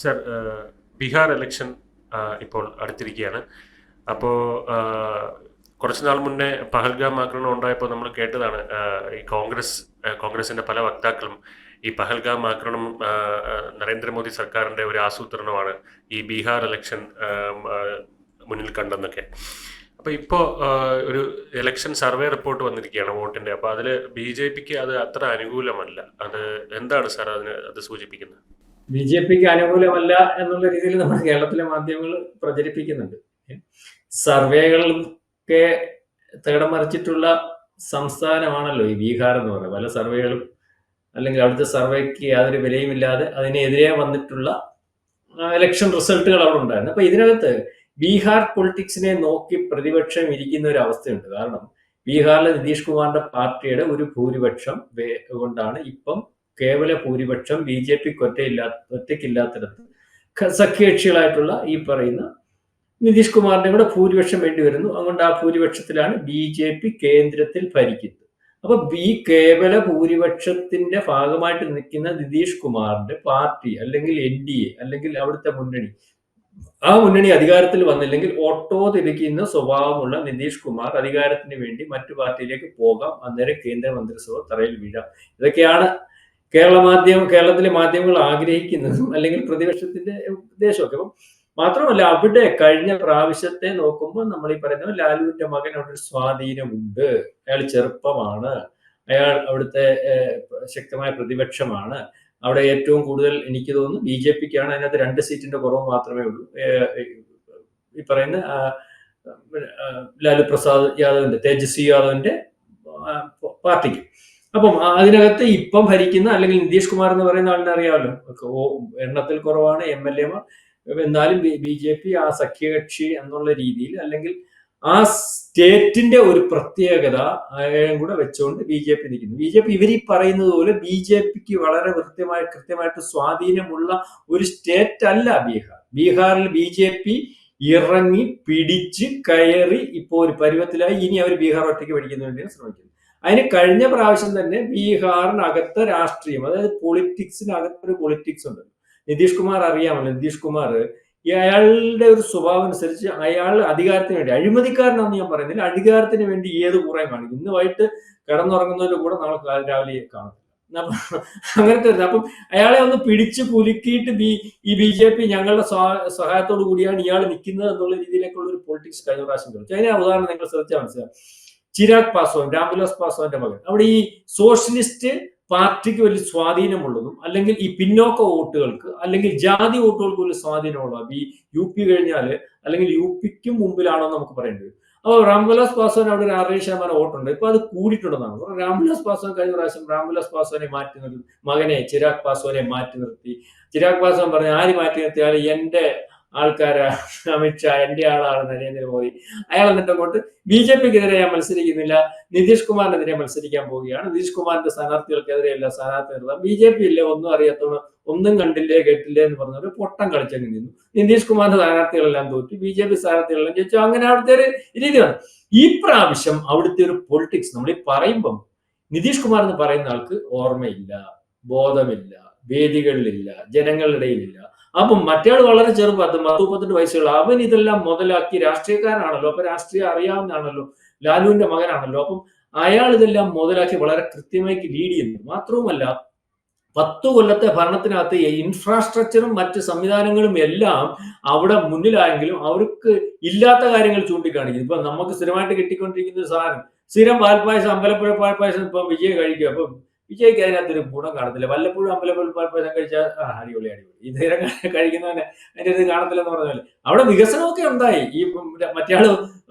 Sir, Bihar election ഇപ്പോൾ അടുത്തിരിക്കുകയാണ്. അപ്പോൾ കുറച്ച് നാൾ മുന്നേ പഹൽഗാം ആക്രമണം ഉണ്ടായപ്പോൾ നമ്മൾ കേട്ടതാണ്. ഈ കോൺഗ്രസിന്റെ പല വക്താക്കളും ഈ പഹൽഗാം ആക്രമണം നരേന്ദ്രമോദി സർക്കാരിന്റെ ഒരു ആസൂത്രണമാണ്, ഈ ബീഹാർ ഇലക്ഷൻ മുന്നിൽ കണ്ടെന്നൊക്കെ. അപ്പൊ ഇപ്പോ ഒരു ഇലക്ഷൻ സർവേ റിപ്പോർട്ട് വന്നിരിക്കുകയാണ് വോട്ടിന്റെ. അപ്പൊ അതില് BJPക്ക് അത് അത്ര അനുകൂലമല്ല. അത് എന്താണ് സാർ അത് സൂചിപ്പിക്കുന്നത്? BJPക്ക് അനുകൂലമല്ല എന്നുള്ള രീതിയിൽ നമ്മുടെ കേരളത്തിലെ മാധ്യമങ്ങൾ പ്രചരിപ്പിക്കുന്നുണ്ട്. സർവേകളൊക്കെ തകിടം മറിച്ചിട്ടുള്ള സംസ്ഥാനമാണല്ലോ ഈ ബീഹാർ എന്ന് പറയുന്നത്. പല സർവേകളും അല്ലെങ്കിൽ അവിടുത്തെ സർവേക്ക് യാതൊരു വിലയുമില്ലാതെ അതിനെതിരെ വന്നിട്ടുള്ള ഇലക്ഷൻ റിസൾട്ടുകൾ അവിടെ ഉണ്ടായിരുന്നു. അപ്പൊ ഇതിനകത്ത് ബീഹാർ പൊളിറ്റിക്സിനെ നോക്കി പ്രതിപക്ഷം ഇരിക്കുന്ന ഒരു അവസ്ഥയുണ്ട്. കാരണം ബീഹാറിലെ നിതീഷ് കുമാറിന്റെ പാർട്ടിയുടെ ഒരു ഭൂരിപക്ഷം കൊണ്ടാണ് ഇപ്പം കേവല ഭൂരിപക്ഷം BJPക്ക് ഒറ്റയ്ക്കില്ലാത്തിടത്ത് സഖ്യകക്ഷികളായിട്ടുള്ള ഈ പറയുന്ന നിതീഷ് കുമാറിന്റെ കൂടെ ഭൂരിപക്ഷം വേണ്ടി വരുന്നു. അതുകൊണ്ട് ആ ഭൂരിപക്ഷത്തിലാണ് BJP കേന്ദ്രത്തിൽ ഭരിക്കുന്നത്. അപ്പൊ കേവല ഭൂരിപക്ഷത്തിന്റെ ഭാഗമായിട്ട് നിൽക്കുന്ന നിതീഷ് കുമാറിന്റെ പാർട്ടി അല്ലെങ്കിൽ NDA അല്ലെങ്കിൽ അവിടുത്തെ മുന്നണി, ആ മുന്നണി അധികാരത്തിൽ വന്നില്ലെങ്കിൽ ഓട്ടോ തിരിക്കുന്ന സ്വഭാവമുള്ള നിതീഷ് കുമാർ അധികാരത്തിന് വേണ്ടി മറ്റു പാർട്ടിയിലേക്ക് പോകാം, അന്നേരം കേന്ദ്ര മന്ത്രിസഭ തറയിൽ വീഴാം. ഇതൊക്കെയാണ് കേരളത്തിലെ മാധ്യമങ്ങൾ ആഗ്രഹിക്കുന്നതും അല്ലെങ്കിൽ പ്രതിപക്ഷത്തിന്റെ ഉദ്ദേശമൊക്കെ. അപ്പം മാത്രമല്ല, അവിടെ കഴിഞ്ഞ പ്രാവശ്യത്തെ നോക്കുമ്പോൾ നമ്മൾ ഈ പറയുന്ന ലാലുവിന്റെ മകൻ അവിടെ ഒരു സ്വാധീനമുണ്ട്. അയാൾ ചെറുപ്പമാണ്, അയാൾ അവിടുത്തെ ശക്തമായ പ്രതിപക്ഷമാണ്. അവിടെ ഏറ്റവും കൂടുതൽ എനിക്ക് തോന്നുന്നു BJPക്കാണ്. അതിനകത്ത് 2 സീറ്റിന്റെ കുറവ് മാത്രമേ ഉള്ളൂ ഈ പറയുന്ന ലാലു പ്രസാദ് യാദവിന്റെ, തേജസ്വി യാദവിന്റെ പാർട്ടിക്ക്. അപ്പം അതിനകത്ത് ഇപ്പം ഭരിക്കുന്ന അല്ലെങ്കിൽ നിതീഷ് കുമാർ എന്ന് പറയുന്ന ആളിനെ അറിയാമല്ലോ, എണ്ണത്തിൽ കുറവാണ് MLA മാർ. എന്നാലും BJP ആ സഖ്യകക്ഷി എന്നുള്ള രീതിയിൽ അല്ലെങ്കിൽ ആ സ്റ്റേറ്റിന്റെ ഒരു പ്രത്യേകത കൂടെ വെച്ചുകൊണ്ട് BJP നിൽക്കുന്നു. BJP ഇവർ ഈ പറയുന്നത് പോലെ BJPക്ക് വളരെ കൃത്യമായിട്ട് സ്വാധീനമുള്ള ഒരു സ്റ്റേറ്റ് അല്ല ബീഹാർ. ബീഹാറിൽ BJP ഇറങ്ങി പിടിച്ച് കയറി ഇപ്പോ ഒരു പരുവത്തിലായി. ഇനി അവർ ബീഹാർ ഒറ്റയ്ക്ക് പിടിക്കുന്നതിന് വേണ്ടിയാണ് ശ്രമിക്കുന്നത്. അതിന് കഴിഞ്ഞ പ്രാവശ്യം തന്നെ ബീഹാറിനകത്തെ രാഷ്ട്രീയം, അതായത് പൊളിറ്റിക്സിനകത്തൊരു പൊളിറ്റിക്സ് ഉണ്ട്. നിതീഷ് കുമാർ അറിയാമല്ലോ. നിതീഷ് കുമാർ അയാളുടെ ഒരു സ്വഭാവം അനുസരിച്ച് അയാൾ അധികാരത്തിന് വേണ്ടി, അഴിമതിക്കാരനാണെന്ന് ഞാൻ പറയുന്നില്ല, അധികാരത്തിന് വേണ്ടി ഏത് കുറേ കാണിക്കും. ഇന്ന് വൈകിട്ട് കിടന്നുറങ്ങുന്നതിന്റെ കൂടെ നാളെ രാവിലെ കാണത്തില്ല. അങ്ങനത്തെ ഒരു, അപ്പം അയാളെ ഒന്ന് പിടിച്ച് കുലുക്കിയിട്ട് ഈ BJP ഞങ്ങളുടെ സഹായത്തോടു കൂടിയാണ് ഇയാൾ നിൽക്കുന്നത് എന്നുള്ള രീതിയിലേക്കുള്ള ഒരു പൊളിറ്റിക്സ് കഴിഞ്ഞ പ്രാവശ്യം കളിച്ചു. അതിനെ ഉദാഹരണം നിങ്ങൾ ശ്രദ്ധിച്ചാൽ മനസ്സിലാവും. ചിരാഗ് പാസ്വാൻ, രാംവിലാസ് പാസ്വാന്റെ മകൻ, അവിടെ ഈ സോഷ്യലിസ്റ്റ് പാർട്ടിക്ക് വലിയ സ്വാധീനമുള്ളതും അല്ലെങ്കിൽ ഈ പിന്നോക്ക വോട്ടുകൾക്ക് അല്ലെങ്കിൽ ജാതി വോട്ടുകൾക്ക് വലിയ സ്വാധീനമുള്ള ഈ UP കഴിഞ്ഞാല് അല്ലെങ്കിൽ UPക്കും മുമ്പിലാണോ നമുക്ക് പറയേണ്ടി വരും. അപ്പോൾ രാംവിലാസ് പാസ്വാൻ അവിടെ ഒരു 6% വോട്ടുണ്ട്. ഇപ്പൊ അത് കൂടിയിട്ടുണ്ടെന്നാണ്. രാംവിലാസ് പാസ്വാൻ കഴിഞ്ഞ പ്രാവശ്യം രാംവിലാസ് പാസ്വാനെ മാറ്റി നിർത്തി, മകനെ ചിരാഗ് പാസ്വാനെ മാറ്റി നിർത്തി. ചിരാഗ് പാസ്വാൻ പറഞ്ഞു, ആര് മാറ്റി നിർത്തിയാലും എന്റെ ആൾക്കാര്, അമിത്ഷാ എന്റെ ആളാണ് നരേന്ദ്രമോദി. അയാൾ എന്നിട്ട് അങ്ങോട്ട് BJPക്കെതിരെ ഞാൻ മത്സരിക്കുന്നില്ല, നിതീഷ് കുമാറിനെതിരെ മത്സരിക്കാൻ പോവുകയാണ്. നിതീഷ് കുമാറിന്റെ സ്ഥാനാർത്ഥികൾക്കെതിരെയല്ല സ്ഥാനാർത്ഥി നിർത്താം. BJP ഇല്ലേ, ഒന്നും അറിയാത്തവണ്, ഒന്നും കണ്ടില്ലേ കേട്ടില്ലേ എന്ന് പറഞ്ഞൊരു പൊട്ടം കളിച്ചങ്ങ് നിന്നു. നിതീഷ് കുമാറിന്റെ സ്ഥാനാർത്ഥികളെല്ലാം തോറ്റു, BJP സ്ഥാനാർത്ഥികളെല്ലാം ജയിച്ചു. അങ്ങനെ അവിടുത്തെ ഒരു രീതിയാണ്. ഈ പ്രാവശ്യം അവിടുത്തെ ഒരു പൊളിറ്റിക്സ് നമ്മൾ ഈ പറയുമ്പം നിതീഷ് കുമാർ എന്ന് പറയുന്ന ആൾക്ക് ഓർമ്മയില്ല, ബോധമില്ല, വേദികളിലില്ല, ജനങ്ങളുടെ ഇടയിലില്ല. അപ്പം മറ്റയാൾ വളരെ ചെറുപ്പം, 30-32 വയസ്സുള്ള അവൻ ഇതെല്ലാം മുതലാക്കി രാഷ്ട്രീയക്കാരനാണല്ലോ, അപ്പൊ രാഷ്ട്രീയം അറിയാവുന്നതാണല്ലോ, ലാലുവിന്റെ മകനാണല്ലോ. അപ്പം അയാൾ ഇതെല്ലാം മുതലാക്കി വളരെ കൃത്യമായി ലീഡ് ചെയ്യുന്നു. മാത്രവുമല്ല, 10 കൊല്ലത്തെ ഭരണത്തിനകത്ത് ഇൻഫ്രാസ്ട്രക്ചറും മറ്റ് സംവിധാനങ്ങളും എല്ലാം അവിടെ മുന്നിലായെങ്കിലും അവർക്ക് ഇല്ലാത്ത കാര്യങ്ങൾ ചൂണ്ടിക്കാണിക്കും. ഇപ്പൊ നമുക്ക് സ്ഥിരമായിട്ട് കിട്ടിക്കൊണ്ടിരിക്കുന്ന ഒരു സാധനം, സ്ഥിരം പാൽപ്പായസം, അമ്പലപ്പുഴ പാൽപ്പായസം ഇപ്പം വിജയ് കഴിക്കുക. അപ്പൊ വിജയ്ക്ക് അതിനകത്തൊരു ഗുണം കാണത്തില്ല. വല്ലപ്പോഴും അമ്പലപ്പുഴ പാൽപ്പായസം കഴിച്ചാൽ അടിപൊളി. ഈ നേരം കഴിക്കുന്നവന് അതിന്റെ ഇത് കാണത്തില്ലെന്ന് പറഞ്ഞാൽ അവിടെ വികസനമൊക്കെ ഉണ്ടായി. ഈ മറ്റയാള്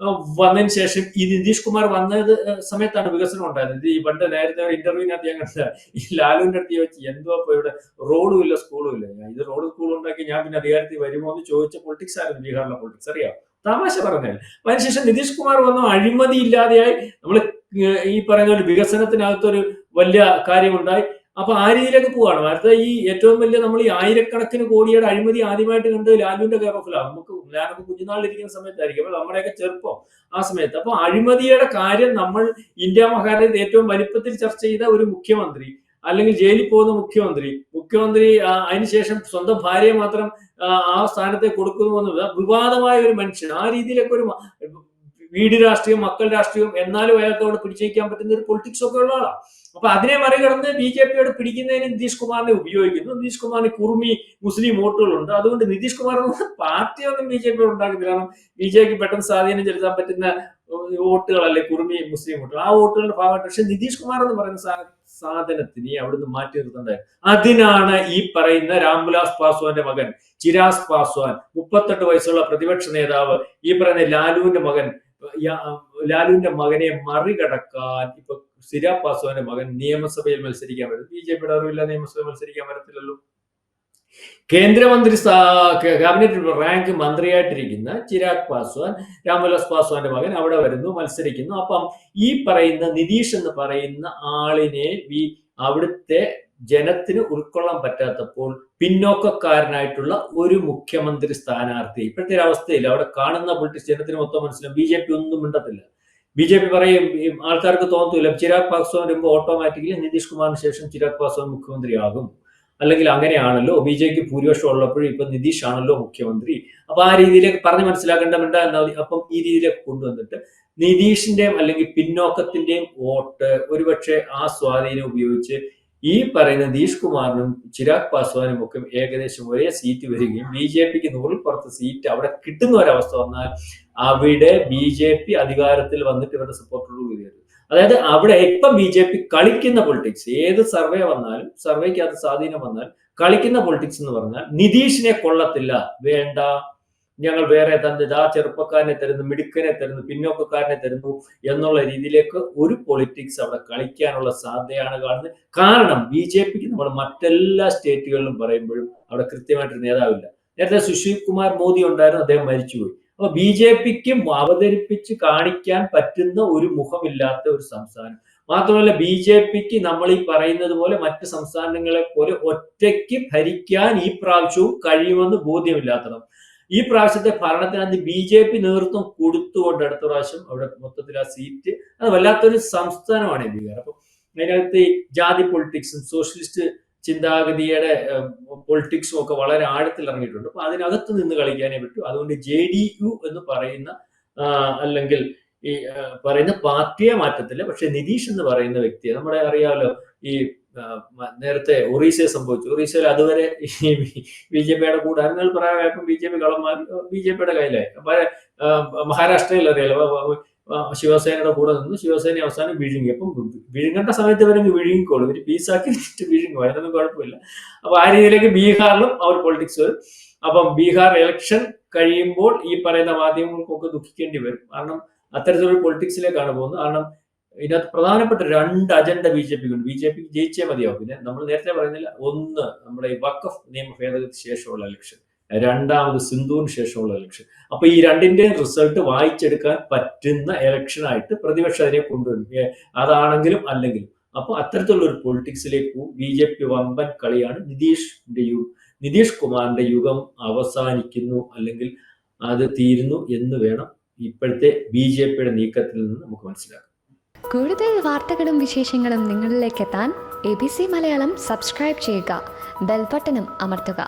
വന്നതിന് ശേഷം ഈ നിതീഷ് കുമാർ വന്നത് സമയത്താണ് വികസനം ഉണ്ടായത്. ഈ പണ്ട് നേരത്തെ ഇന്റർവ്യൂവിനകത്ത് ഞാൻ കണ്ടത്, ഈ ലാലുവിന്റെ അടുത്ത് ചോദിച്ചു, എന്തോ ഇപ്പൊ ഇവിടെ റോഡും ഇല്ല സ്കൂളും ഇല്ല, ഇത് റോഡ് സ്കൂൾ ഉണ്ടാക്കി ഞാൻ പിന്നെ അധികാരത്തിൽ വരുമോ എന്ന് ചോദിച്ച പൊളിറ്റിക്സ് ആയിരുന്നു ബീഹാറിലെ പൊളിറ്റിക്സ്. അറിയാം, തമാശ പറഞ്ഞാൽ. അതിനുശേഷം നിതീഷ് കുമാർ വന്നു, അഴിമതി ഇല്ലാതെയായി. നമ്മൾ ഈ പറയുന്ന ഒരു വികസനത്തിനകത്തൊരു വലിയ കാര്യമുണ്ടായി. അപ്പൊ ആ രീതിയിലേക്ക് പോവാണ്. അടുത്ത ഈ ഏറ്റവും വലിയ നമ്മൾ ഈ 1000കണക്കിന് കോടിയുടെ അഴിമതി ആദ്യമായിട്ട് കണ്ട് ലാലുവിന്റെ കെയർ ഓഫിലാണ്. ഞാനൊക്കെ കുഞ്ഞുനാളിലിരിക്കുന്ന സമയത്തായിരിക്കും, അപ്പൊ നമ്മുടെയൊക്കെ ചെറുപ്പം ആ സമയത്ത്. അപ്പൊ അഴിമതിയുടെ കാര്യം നമ്മൾ ഇന്ത്യ മഹാരാജ്യത്ത് ഏറ്റവും വലിപ്പത്തിൽ ചർച്ച ചെയ്ത ഒരു മുഖ്യമന്ത്രി അല്ലെങ്കിൽ ജയിലിൽ പോകുന്ന മുഖ്യമന്ത്രി അതിനുശേഷം സ്വന്തം ഭാര്യയെ മാത്രം ആ സ്ഥാനത്തെ കൊടുക്കുന്നു വിവാദമായ ഒരു മനുഷ്യൻ. ആ രീതിയിലൊക്കെ ഒരു വീട് രാഷ്ട്രീയം, മക്കൾ രാഷ്ട്രീയം, എന്നാലും അയാൾക്ക് അവിടെ പിടിച്ചേക്കാൻ പറ്റുന്ന ഒരു പൊളിറ്റിക്സ് ഒക്കെ ഉള്ള ആളാണ്. അപ്പൊ അതിനെ മറികടന്ന് BJPയോട് പിടിക്കുന്നതിന് നിതീഷ് കുമാറിനെ ഉപയോഗിക്കുന്നു. നിതീഷ് കുമാറിന് കുറുമി മുസ്ലിം വോട്ടുകളുണ്ട്. അതുകൊണ്ട് നിതീഷ് കുമാർ പാർട്ടിയൊന്നും BJP ഉണ്ടാക്കുന്നില്ല. കാരണം BJPക്ക് പെട്ടെന്ന് സ്വാധീനം ചെലുത്താൻ പറ്റുന്ന വോട്ടുകളല്ലേ കുറുമി മുസ്ലിം വോട്ടുകൾ. ആ വോട്ടുകളുടെ ഭാഗമായിട്ട് പക്ഷെ നിതീഷ് കുമാർ എന്ന് പറയുന്ന സാധനത്തിന് അവിടുന്ന് മാറ്റി നിർത്തേണ്ടത്. അതിനാണ് ഈ പറയുന്ന രാംവിലാസ് പാസ്വാന്റെ മകൻ ചിരാഗ് പാസ്വാൻ, 38 വയസ്സുള്ള പ്രതിപക്ഷ നേതാവ്, ഈ പറയുന്ന ലാലുവിന്റെ മകനെ മറികടക്കാൻ ഇപ്പൊ ചിരാഗ് പാസ്വാന്റെ മകൻ നിയമസഭയിൽ മത്സരിക്കാൻ വരും. BJPയുടെ അറിവില്ല, നിയമസഭയിൽ മത്സരിക്കാൻ വരത്തില്ലല്ലോ. കേന്ദ്രമന്ത്രി ക്യാബിനറ്റ് റാങ്ക് മന്ത്രിയായിട്ടിരിക്കുന്ന ചിരാഗ് പാസ്വാൻ, രാംവിലാസ് പാസ്വാന്റെ മകൻ അവിടെ വരുന്നു, മത്സരിക്കുന്നു. അപ്പം ഈ പറയുന്ന നിതീഷ് എന്ന് പറയുന്ന ആളിനെ അവിടുത്തെ ജനത്തിന് ഉൾക്കൊള്ളാൻ പറ്റാത്തപ്പോൾ പിന്നോക്കക്കാരനായിട്ടുള്ള ഒരു മുഖ്യമന്ത്രി സ്ഥാനാർത്ഥി ഇപ്പോഴത്തെ ഒരു അവസ്ഥയിൽ അവിടെ കാണുന്ന പൊളിറ്റിക്സ് ജനത്തിന് മൊത്തം മനസ്സിലാവും. BJP ഒന്നും മിണ്ടത്തില്ല. BJP പറയും, ആൾക്കാർക്ക് തോന്നത്തില്ല ചിരാഗ് പാസ്വാൻ വരുമ്പോൾ ഓട്ടോമാറ്റിക്കലി നിതീഷ് കുമാറിന് ശേഷം ചിരാഗ് പാസ്വാൻ മുഖ്യമന്ത്രിയാകും, അല്ലെങ്കിൽ അങ്ങനെയാണല്ലോ, BJPക്ക് ഭൂരിപക്ഷം ഉള്ളപ്പോഴും ഇപ്പൊ നിതീഷ് ആണല്ലോ മുഖ്യമന്ത്രി. അപ്പൊ ആ രീതിയിലേക്ക് പറഞ്ഞ് മനസ്സിലാക്കേണ്ട എന്നാ മതി. അപ്പം ഈ രീതിയിലേക്ക് കൊണ്ടുവന്നിട്ട് നിതീഷിന്റെയും അല്ലെങ്കിൽ പിന്നോക്കത്തിന്റെയും വോട്ട് ഒരുപക്ഷെ ആ സ്വാധീനം ഉപയോഗിച്ച് ഈ പറയുന്ന നിതീഷ് കുമാറിനും ചിരാഗ് പാസ്വാനും ഒക്കെ ഏകദേശം ഒരേ സീറ്റ് വരികയും BJPക്ക് 100% സീറ്റ് അവിടെ കിട്ടുന്ന ഒരവസ്ഥ വന്നാൽ അവിടെ BJP അധികാരത്തിൽ വന്നിട്ട് ഇവരുടെ സപ്പോർട്ടോട് കൂടി വരും. അതായത് അവിടെ ഇപ്പം BJP കളിക്കുന്ന പൊളിറ്റിക്സ്, ഏത് സർവേ വന്നാലും, സർവേക്ക് അത് സ്വാധീനം വന്നാലും കളിക്കുന്ന പൊളിറ്റിക്സ് എന്ന് പറഞ്ഞാൽ നിതീഷിനെ കൊള്ളത്തില്ല, വേണ്ട, ഞങ്ങൾ വേറെ തന്നത്, ആ ചെറുപ്പക്കാരനെ തരുന്നു, മിടുക്കനെ തരുന്നു, പിന്നോക്കക്കാരനെ തരുന്നു എന്നുള്ള രീതിയിലേക്ക് ഒരു പൊളിറ്റിക്സ് അവിടെ കളിക്കാനുള്ള സാധ്യതയാണ് കാണുന്നത്. കാരണം BJPക്ക് നമ്മൾ മറ്റെല്ലാ സ്റ്റേറ്റുകളിലും പറയുമ്പോഴും അവിടെ കൃത്യമായിട്ടൊരു നേതാവില്ല. നേരത്തെ സുശീൽ കുമാർ മോദി ഉണ്ടായിരുന്നു, അദ്ദേഹം മരിച്ചുപോയി. അപ്പൊ BJPക്ക് അവതരിപ്പിച്ച് കാണിക്കാൻ പറ്റുന്ന ഒരു മുഖമില്ലാത്ത ഒരു സംസ്ഥാനം. മാത്രമല്ല BJPക്ക് നമ്മൾ ഈ പറയുന്നത് പോലെ മറ്റ് സംസ്ഥാനങ്ങളെ പോലെ ഒറ്റയ്ക്ക് ഭരിക്കാൻ ഈ പ്രാവശ്യവും കഴിയുമെന്ന് ബോധ്യമില്ലാത്തതും. ഈ പ്രാവശ്യത്തെ ഭരണത്തിനകത്ത് BJP നേതൃത്വം കൊടുത്തുകൊണ്ട് അടുത്ത പ്രാവശ്യം അവിടെ മൊത്തത്തിൽ ആ സീറ്റ്, അത് വല്ലാത്തൊരു സംസ്ഥാനമാണ് ബീഹാർ. അപ്പൊ അതിനകത്ത് ജാതി പൊളിറ്റിക്സും സോഷ്യലിസ്റ്റ് ചിന്താഗതിയുടെ പൊളിറ്റിക്സും ഒക്കെ വളരെ ആഴത്തിൽ ഇറങ്ങിയിട്ടുണ്ട്. അപ്പൊ അതിനകത്ത് നിന്ന് കളിക്കാനേ പറ്റൂ. അതുകൊണ്ട് JDU എന്ന് പറയുന്ന അല്ലെങ്കിൽ ഈ പറയുന്ന പാർട്ടിയെ മാറ്റത്തില്ല. പക്ഷെ നിതീഷ് എന്ന് പറയുന്ന വ്യക്തിയെ നമ്മുടെ അറിയാമല്ലോ, ഈ നേരത്തെ ഒറീസയെ സംഭവിച്ചു. ഒറീസയിൽ അതുവരെ BJPയുടെ കൂടെ നിങ്ങൾ പറയാം, BJP കളം മാറി BJPയുടെ കയ്യിലായി. അപ്പൊ മഹാരാഷ്ട്രയിൽ അറിയാലോ, ശിവസേനയുടെ കൂടെ നിന്ന് ശിവസേന അവസാനം വിഴുങ്ങി. അപ്പം വിഴുങ്ങേണ്ട സമയത്ത് ഇവരെങ്കിൽ വിഴുങ്ങിക്കോളും, ഇവര് പീസാക്കി വിഴുങ്ങും, അതിനൊന്നും കുഴപ്പമില്ല. അപ്പൊ ആ രീതിയിലേക്ക് ബീഹാറിലും ആ ഒരു പൊളിറ്റിക്സ് വരും. അപ്പം ബീഹാർ ഇലക്ഷൻ കഴിയുമ്പോൾ ഈ പറയുന്ന മാധ്യമങ്ങൾക്കൊക്കെ ദുഃഖിക്കേണ്ടി വരും. കാരണം അത്തരത്തിലൊരു പൊളിറ്റിക്സിലേക്കാണ് പോകുന്നത്. കാരണം ഇതിനകത്ത് പ്രധാനപ്പെട്ട 2 അജണ്ട BJPക്ക് ഉണ്ട്. BJPക്ക് ജയിച്ചേ മതിയാവും. പിന്നെ നമ്മൾ നേരത്തെ പറയുന്നില്ല, ഒന്ന് നമ്മുടെ ഈ വഖഫ് നിയമ ഭേദഗതിക്ക് ശേഷമുള്ള ഇലക്ഷൻ, രണ്ടാമത് സിന്ധുവിന് ശേഷമുള്ള ഇലക്ഷൻ. അപ്പൊ ഈ രണ്ടിന്റെയും റിസൾട്ട് വായിച്ചെടുക്കാൻ പറ്റുന്ന ഇലക്ഷനായിട്ട് പ്രതിപക്ഷം അതിനെ കൊണ്ടുവരും, അതാണെങ്കിലും അല്ലെങ്കിലും. അപ്പൊ അത്തരത്തിലുള്ള ഒരു പൊളിറ്റിക്സിലേക്ക് BJP വമ്പൻ കളിയാണ്. നിതീഷ് കുമാറിന്റെ യുഗം അവസാനിക്കുന്നു, അല്ലെങ്കിൽ അത് തീരുന്നു എന്ന് വേണം ഇപ്പോഴത്തെ BJPയുടെ നീക്കത്തിൽ നിന്ന് നമുക്ക് മനസ്സിലാക്കാം. കൂടുതൽ വാർത്തകളും വിശേഷങ്ങളും നിങ്ങളിലേക്ക് എത്താൻ ABC മലയാളം സബ്സ്ക്രൈബ് ചെയ്യുക, ബെൽ ബട്ടണും അമർത്തുക.